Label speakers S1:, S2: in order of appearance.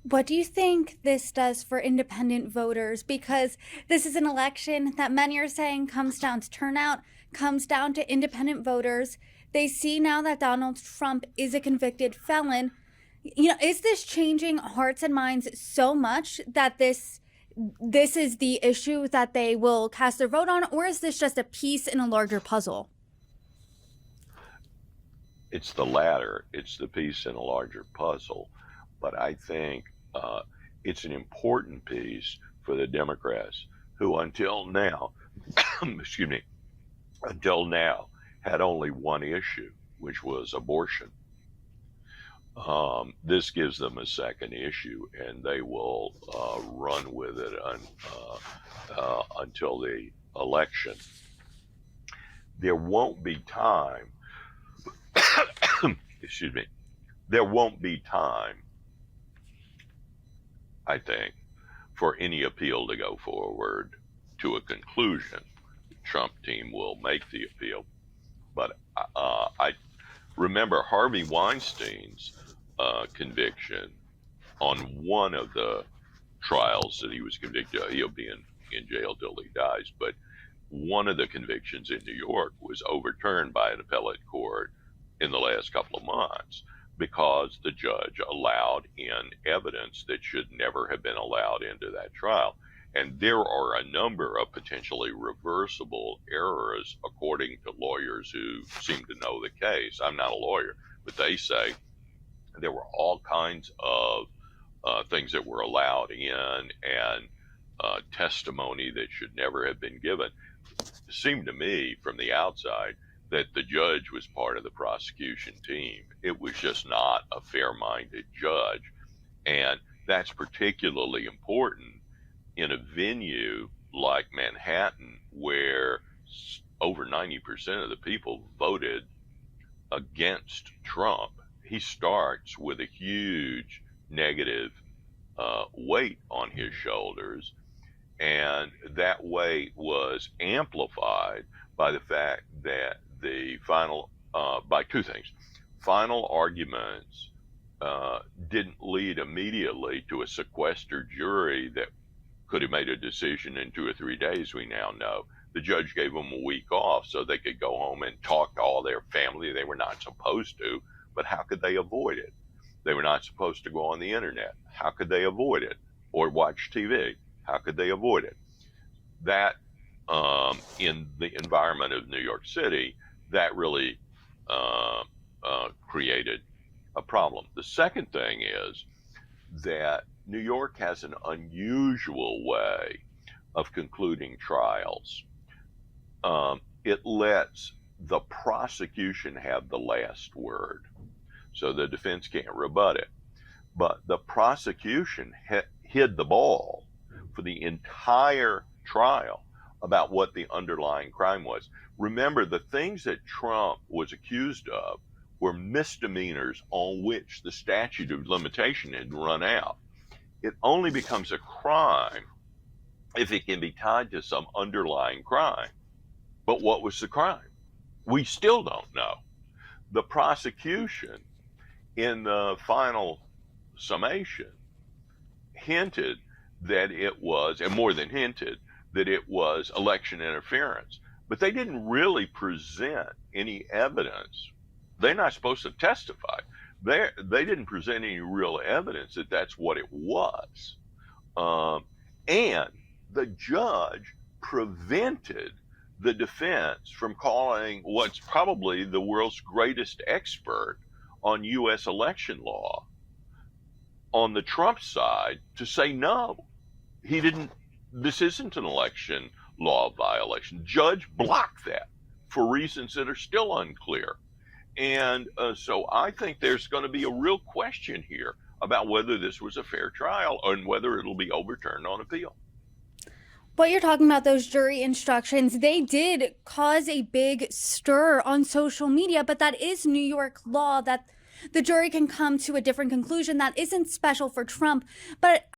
S1: What do you think this does for independent voters? Because this is an election that many are saying comes down to turnout, comes down to independent voters. They see now that Donald Trump is a convicted felon. Is this changing hearts and minds so much that this is the issue that they will cast their vote on, or is this just a piece in a larger puzzle?
S2: It's the latter. It's the piece in a larger puzzle. But I think it's an important piece for the Democrats who, until now, excuse me, until now, had only one issue, which was abortion. This gives them a second issue, and they will run with it until the election. There won't be time, excuse me, there won't be time, I think, for any appeal to go forward to a conclusion. The Trump team will make the appeal. But I remember Harvey Weinstein's conviction on one of the trials that he was convicted of. He'll be in jail till he dies. But one of the convictions in New York was overturned by an appellate court in the last couple of months because the judge allowed in evidence that should never have been allowed into that trial. And there are a number of potentially reversible errors, according to lawyers who seem to know the case. I'm not a lawyer, but they say there were all kinds of things that were allowed in and testimony that should never have been given. It seemed to me from the outside that the judge was part of the prosecution team. It was just not a fair-minded judge. And that's particularly important in a venue like Manhattan, where over 90% of the people voted against Trump. He starts with a huge negative weight on his shoulders, and that weight was amplified by the fact that by two things. Final arguments didn't lead immediately to a sequestered jury that could have made a decision in 2 or 3 days, we now know. The judge gave them a week off so they could go home and talk to all their family. They were not supposed to, but how could they avoid it? They were not supposed to go on the internet. How could they avoid it? Or watch TV? How could they avoid it? That, in the environment of New York City, that really created a problem. The second thing is that New York has an unusual way of concluding trials. It lets the prosecution have the last word, so the defense can't rebut it. But the prosecution hid the ball for the entire trial about what the underlying crime was. Remember, the things that Trump was accused of were misdemeanors on which the statute of limitation had run out. It only becomes a crime if it can be tied to some underlying crime. But what was the crime? We still don't know. The prosecution, in the final summation, hinted that it was, and more than hinted, that it was election interference. But they didn't really present any evidence. They're not supposed to testify. They didn't present any real evidence that that's what it was. And the judge prevented the defense from calling what's probably the world's greatest expert on U.S. election law on the Trump side to say no. He didn't, this isn't an election law violation. Judge blocked that for reasons that are still unclear. And so I think there's going to be a real question here about whether this was a fair trial and whether it'll be overturned on appeal.
S1: What you're talking about, those jury instructions, they did cause a big stir on social media, but that is New York law, that the jury can come to a different conclusion that isn't special for Trump. But